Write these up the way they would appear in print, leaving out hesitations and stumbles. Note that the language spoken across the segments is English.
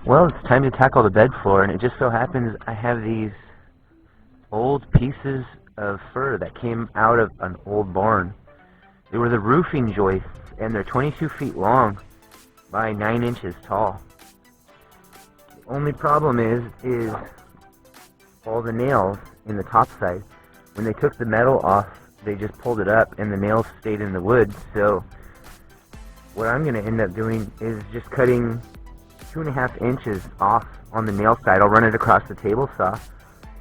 Well, it's time to tackle the bed floor, and it just so happens I have these old pieces of fur that came out of an old barn. They were the roofing joists, and they're 22 feet long by 9 inches tall. The only problem is all the nails in the top side. When they took the metal off, they just pulled it up, and the nails stayed in the wood. So what I'm going to end up doing is just cutting 2.5 inches off on the nail side. I'll run it across the table saw,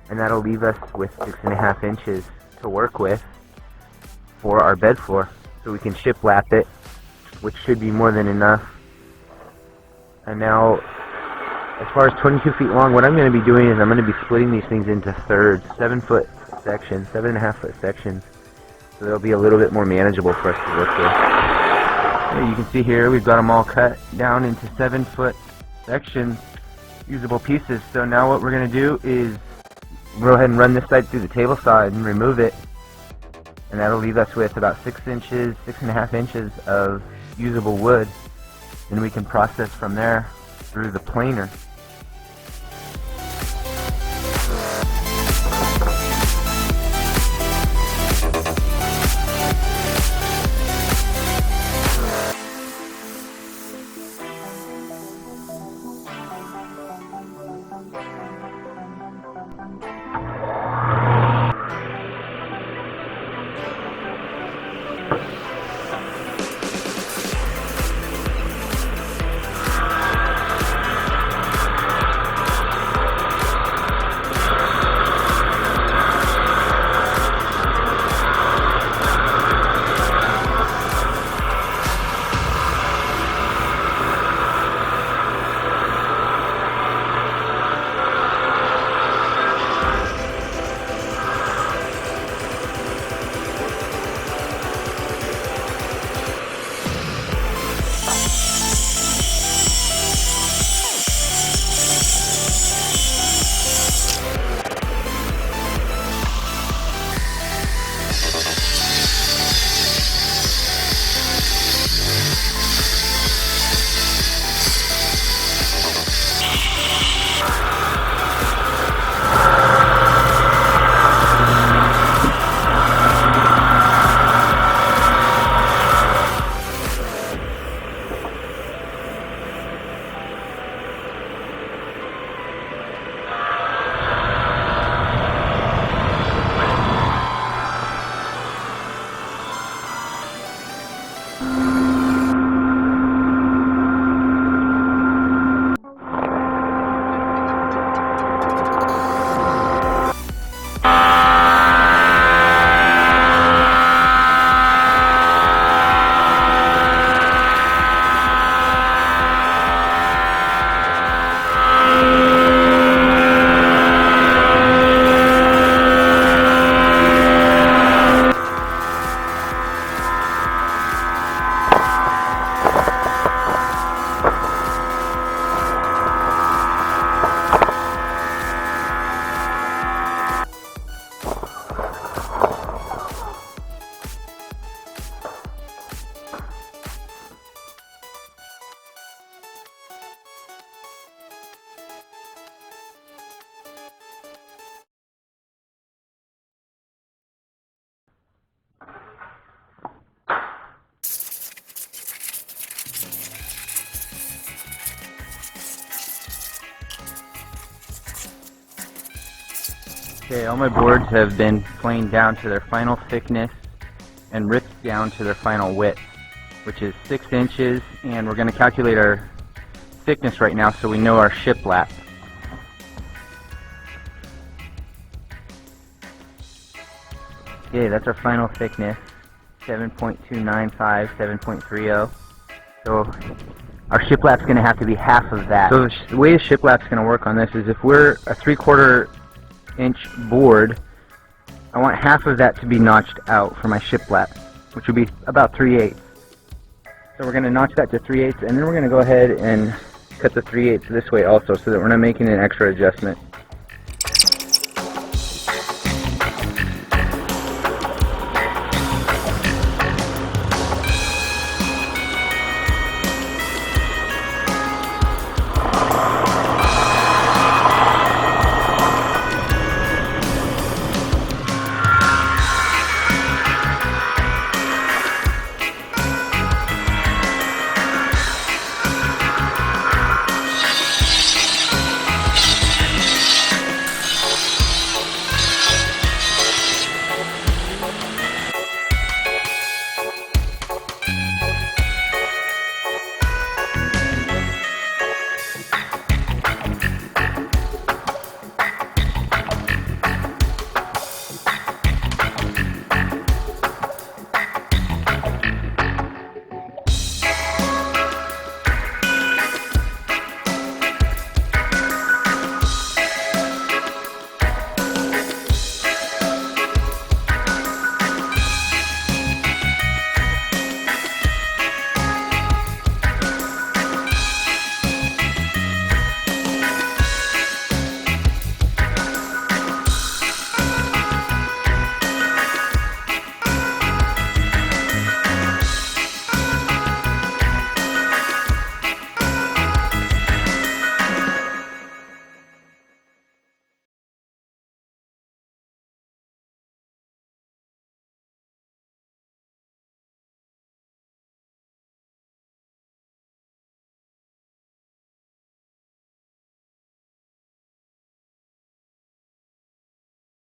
and that'll leave us with 6.5 inches to work with for our bed floor. So we can shiplap it, which should be more than enough. And now, as far as 22 feet long, what I'm going to be doing is I'm going to be splitting these things into thirds, 7-foot sections, 7.5-foot sections, so they'll be a little bit more manageable for us to work with. You can see here we've got them all cut down into 7-foot sections, usable pieces. So now what we're going to do is go ahead and run this side through the table saw and remove it, and that'll leave us with about 6.5 inches of usable wood, and we can process from there through the planer. Okay, all my boards have been planed down to their final thickness and ripped down to their final width, which is 6 inches, and we're going to calculate our thickness right now so we know our shiplap. Okay, that's our final thickness, 7.295, 7.30. So our shiplap's going to have to be half of that. So the way a shiplap's going to work on this is if we're a 3/4 inch board, I want half of that to be notched out for my shiplap, which would be about 3/8. So we're going to notch that to 3/8, and then we're going to go ahead and cut the 3/8 this way also, so that we're not making an extra adjustment.